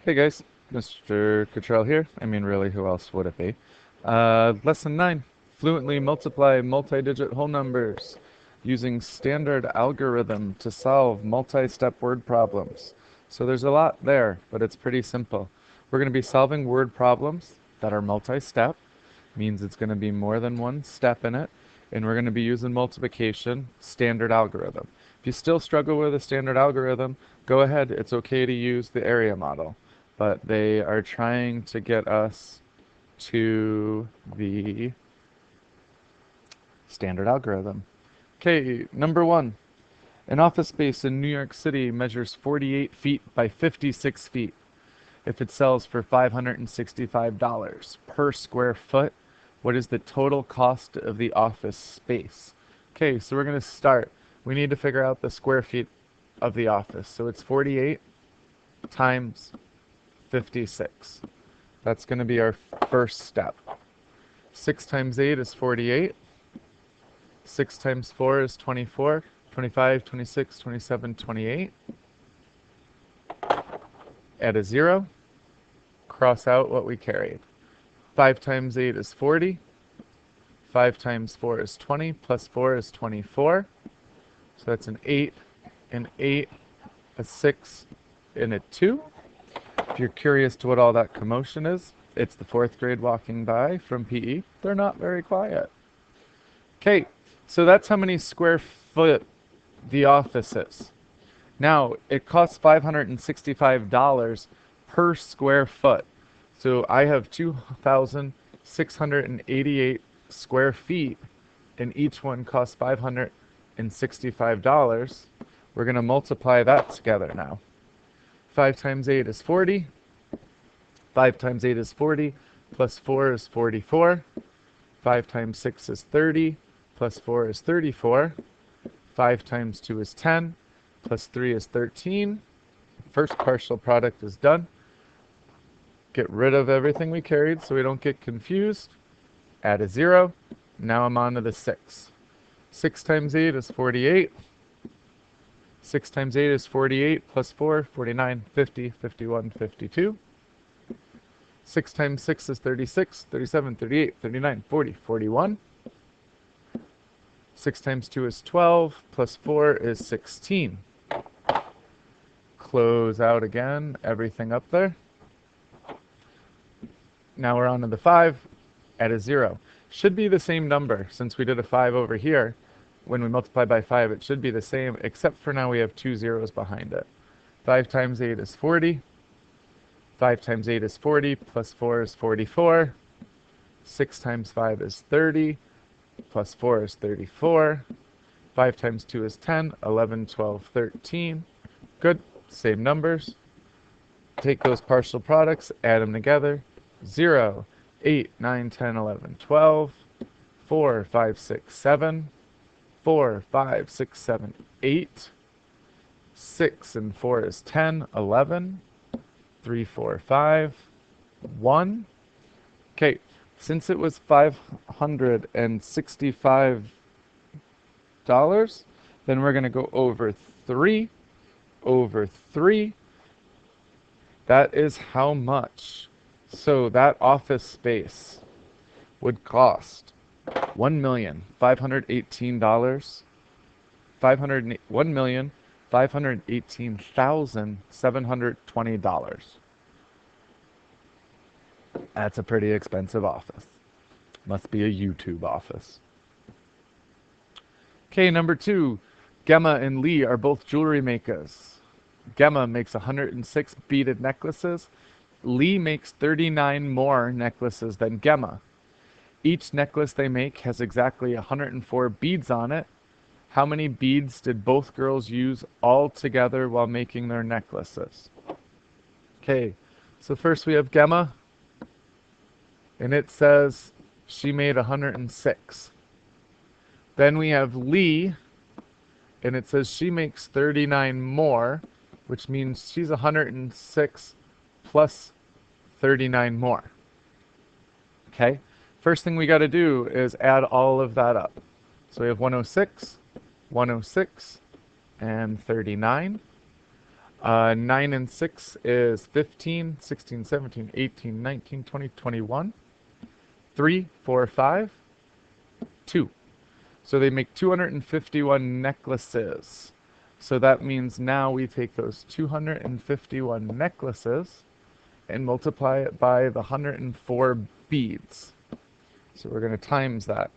Hey guys, Mr. Cottrell here. I mean, really, who else would it be? Lesson 9. Fluently multiply multi-digit whole numbers using standard algorithm to solve multi-step word problems. So there's a lot there, but it's pretty simple. We're going to be solving word problems that are multi-step, means it's going to be more than one step in it, and we're going to be using multiplication, standard algorithm. If you still struggle with a standard algorithm, go ahead, it's okay to use the area model, but they are trying to get us to the standard algorithm. Okay, number one. An office space in New York City measures 48 feet by 56 feet. If it sells for $565 per square foot, what is the total cost of the office space? Okay, so we're going to start. We need to figure out the square feet of the office. So it's 48 times 56. That's going to be our first step. 6 times 8 is 48. 6 times 4 is 24. 25, 26, 27, 28. Add a 0. Cross out what we carried. 5 times 8 is 40. 5 times 4 is 20. Plus 4 is 24. So that's an 8, an 8, a 6, and a 2. If you're curious to what all that commotion is, it's the 4th grade walking by from PE. They're not very quiet. Okay, so that's how many square foot the office is. Now, it costs $565 per square foot. So I have 2,688 square feet, and each one costs $565. We're going to multiply that together now. 5 times 8 is 40. 5 times 8 is 40. Plus 4 is 44. 5 times 6 is 30. Plus 4 is 34. 5 times 2 is 10. Plus 3 is 13. First partial product is done. Get rid of everything we carried so we don't get confused. Add a 0. Now I'm on to the 6. 6 times 8 is 48. 6 times 8 is 48 plus 4, 49, 50, 51, 52. 6 times 6 is 36, 37, 38, 39, 40, 41. 6 times 2 is 12, plus 4 is 16. Close out again, everything up there. Now we're on to the 5, add a 0. Should be the same number, since we did a 5 over here. When we multiply by 5, it should be the same, except for now we have 2 zeros behind it. 5 times 8 is 40. 5 times 8 is 40, plus 4 is 44. 6 times 5 is 30, plus 4 is 34. 5 times 2 is 10, 11, 12, 13. Good, same numbers. Take those partial products, add them together. 0, 8, 9, 10, 11, 12. 4, 5, 6, 7. 4, 5, 6, 7, 8. 6 and 4 is 10, 11. 3, 4, 5, 1. Okay, since it was $565, then we're going to go over 3 over 3. That is how much. So that office space would cost $1,518. $1,518,720. That's a pretty expensive office. Must be a YouTube office. Okay, number 2. Gemma and Lee are both jewelry makers. Gemma makes 106 beaded necklaces. Lee makes 39 more necklaces than Gemma. Each necklace they make has exactly 104 beads on it. How many beads did both girls use all together while making their necklaces? Okay, so first we have Gemma, and it says she made 106. Then we have Lee, and it says she makes 39 more, which means she's 106 plus 39 more. Okay, first thing we got to do is add all of that up. So we have 106, 106, and 39. 9 and 6 is 15, 16, 17, 18, 19, 20, 21. 3, 4, 5, 2. So they make 251 necklaces. So that means now we take those 251 necklaces and multiply it by the 104 beads. So we're going to times that.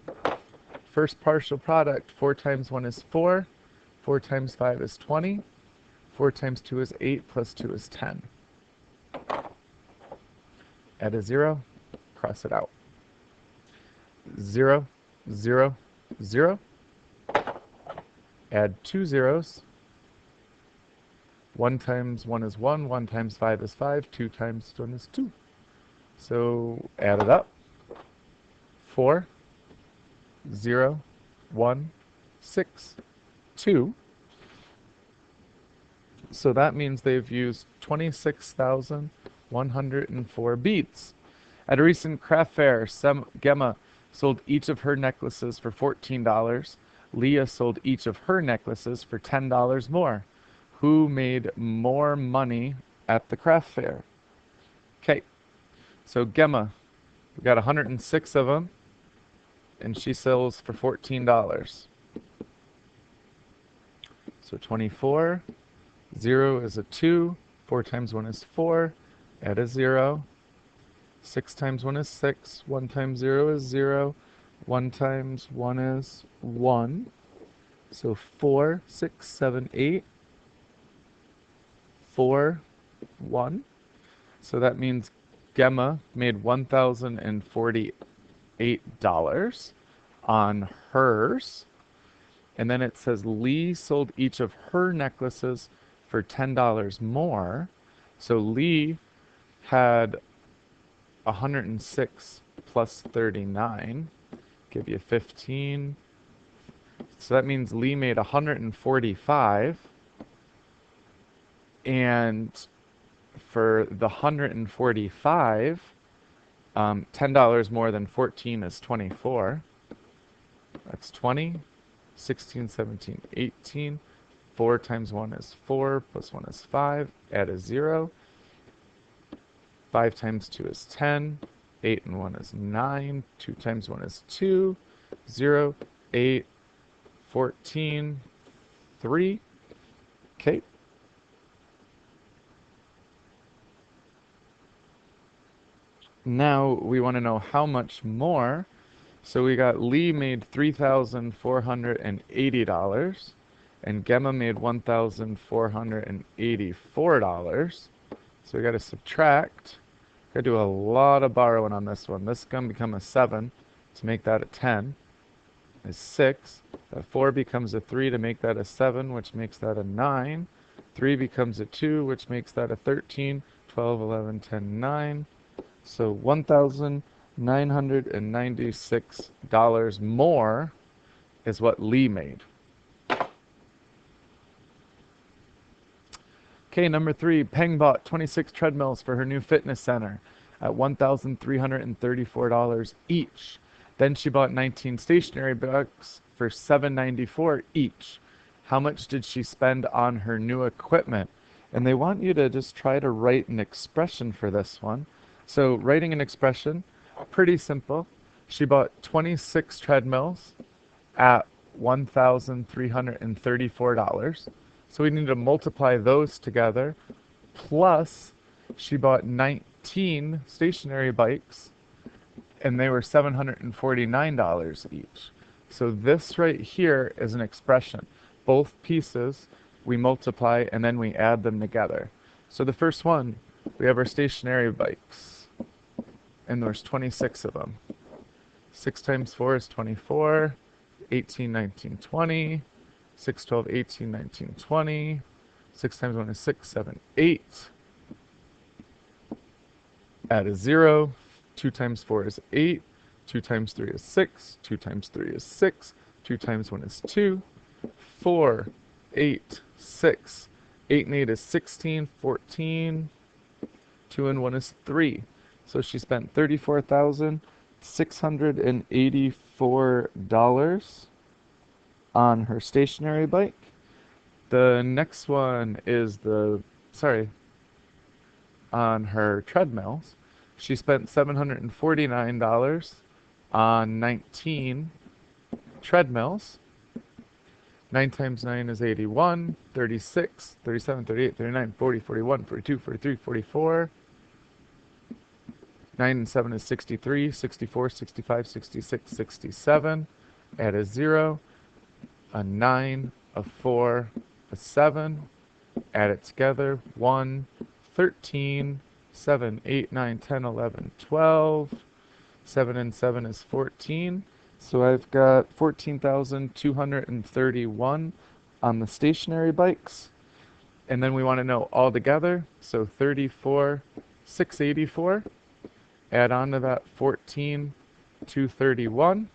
First partial product, 4 times 1 is 4, 4 times 5 is 20, 4 times 2 is 8, plus 2 is 10. Add a 0, cross it out. 0, 0, 0. Add 2 zeros. 1 times 1 is 1, 1 times 5 is 5, 2 times 1 is 2. So add it up. 4, 0, 1, 6, 2. So that means they've used 26,104 beads. At a recent craft fair, Gemma sold each of her necklaces for $14. Leah sold each of her necklaces for $10 more. Who made more money at the craft fair? Okay, so Gemma, we got 106 of them, and she sells for $14. So 24, 0 is a 2, 4 times 1 is 4, add a 0. 6 times 1 is 6, 1 times 0 is 0, 1 times 1 is 1. So 4, 6, 7, 8, 4, 1. So that means Gemma made $1,048 on hers. And then it says Lee sold each of her necklaces for $10 more. So Lee had 106 plus 39, give you 15. So that means Lee made 145. And for the 145, $10 more than 14 is 24. That's 20, 16, 17, 18. 4 times 1 is 4, plus 1 is 5. Add a 0. 5 times 2 is 10. 8 and 1 is 9. 2 times 1 is 2. 0, 8, 14, 3. Okay. Now we want to know how much more. So we got Lee made $3,480 and Gemma made $1,484. So we got to subtract. Got to do a lot of borrowing on this one. This is going to become a 7 to make that a 10. Is 6. That 4 becomes a 3 to make that a 7, which makes that a 9. 3 becomes a 2, which makes that a 13. 12, 11, 10, 9. So $1,996 more is what Lee made. Okay, number 3, Peng bought 26 treadmills for her new fitness center at $1,334 each. Then she bought 19 stationery books for $794 each. How much did she spend on her new equipment? And they want you to just try to write an expression for this one. So writing an expression, pretty simple. She bought 26 treadmills at $1,334. So we need to multiply those together. Plus, she bought 19 stationary bikes, and they were $749 each. So this right here is an expression. Both pieces we multiply, and then we add them together. So the first one, we have our stationary bikes. And there's 26 of them. 6 times 4 is 24. 18, 19, 20. 6, 12, 18, 19, 20. 6 times 1 is 6, 7, 8. Add a 0. 2 times 4 is 8. 2 times 3 is 6. 2 times 3 is 6. 2 times 1 is 2. 4, 8, 6. 8 and 8 is 16, 14. 2 and 1 is 3. So she spent $34,684 on her stationary bike. The next one is the sorry, on her treadmills. She spent $749 on 19 treadmills. 9 times 9 is 81, 36, 37, 38, 39, 40, 41, 42, 43, 44. 9 and 7 is 63, 64, 65, 66, 67. Add a 0, a 9, a 4, a 7. Add it together. 1, 13, 7, 8, 9, 10, 11, 12. 7 and 7 is 14. So I've got 14,231 on the stationary bikes. And then we want to know all together. So 34,684. Add on to that 14,231.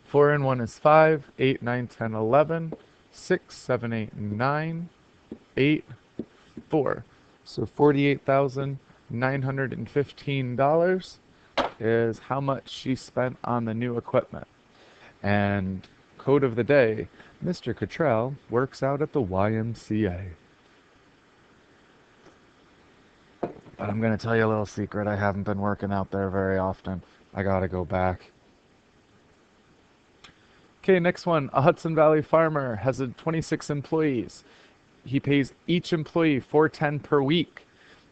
4 and 1 is 5. 8, 9, 10, 11. 6, 7, 8, 9. 8, 4. So $48,915 is how much she spent on the new equipment. And code of the day, Mr. Cottrell works out at the YMCA. But I'm going to tell you a little secret. I haven't been working out there very often. I got to go back. Okay, next one. A Hudson Valley farmer has 26 employees. He pays each employee $410 per week.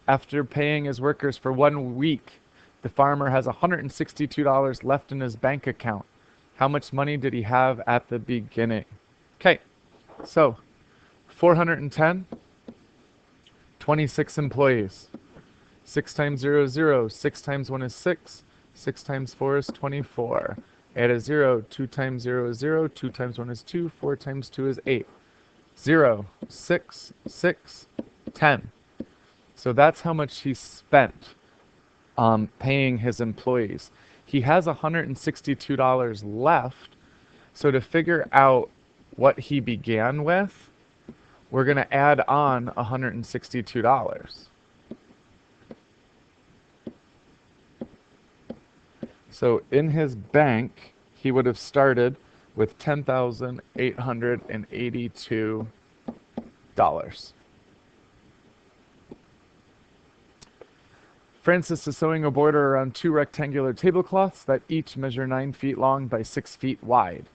After paying his workers for 1 week, the farmer has $162 left in his bank account. How much money did he have at the beginning? Okay, so 410, 26 employees. 6 times 0 is 0. 6 times 1 is 6. 6 times 4 is 24. Add a 0. 2 times 0 is 0. 2 times 1 is 2. 4 times 2 is 8. 0, 6, 6, 10. So that's how much he spent paying his employees. He has $162 left. So to figure out what he began with, we're going to add on $162. So in his bank, he would have started with $10,882. Francis is sewing a border around 2 rectangular tablecloths that each measure 9 feet long by 6 feet wide.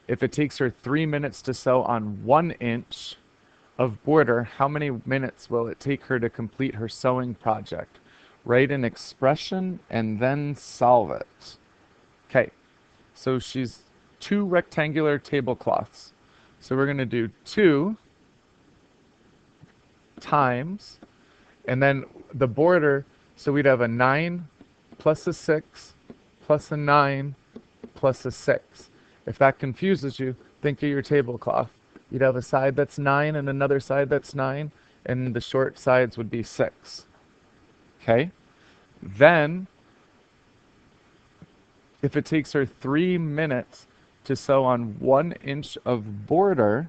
If it takes her 3 minutes to sew on 1 inch of border, how many minutes will it take her to complete her sewing project? Write an expression and then solve it. Okay, so she's 2 rectangular tablecloths. So we're going to do 2 times, and then the border, so we'd have a 9 plus a 6 plus a 9 plus a 6. If that confuses you, think of your tablecloth. You'd have a side that's 9 and another side that's 9, and the short sides would be 6. Okay? Then, if it takes her 3 minutes to sew on 1 inch of border,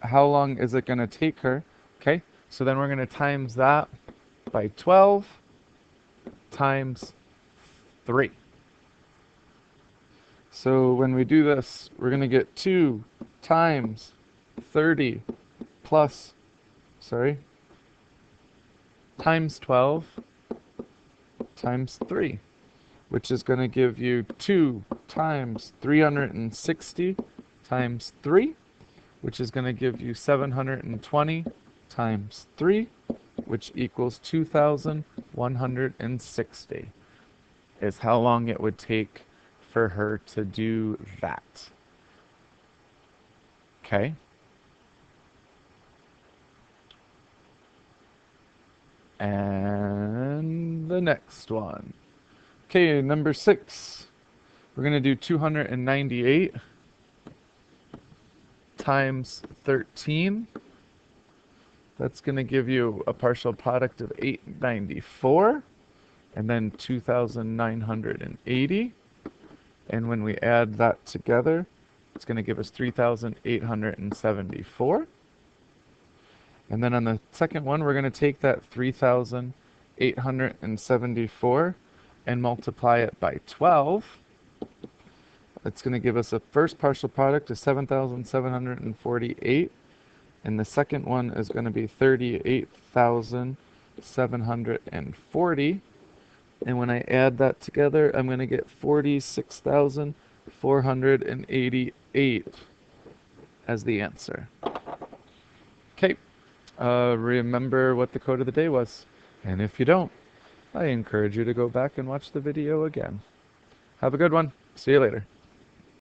how long is it going to take her? Okay, so then we're going to times that by 12 times 3. So when we do this, we're going to get 2 times 30 plus, times 12 times 3, which is going to give you 2 times 360 times 3, which is going to give you 720 times 3, which equals 2,160, is how long it would take for her to do that. Okay? And the next one. Okay, number 6. We're going to do 298 times 13. That's going to give you a partial product of 894, and then 2,980. And when we add that together, it's going to give us 3,874. And then on the second one, we're going to take that 3,874 and multiply it by 12. It's going to give us a first partial product of 7,748, and the second one is going to be 38,740. And when I add that together, I'm going to get 46,488 as the answer. Okay, remember what the code of the day was. And if you don't, I encourage you to go back and watch the video again. Have a good one. See you later.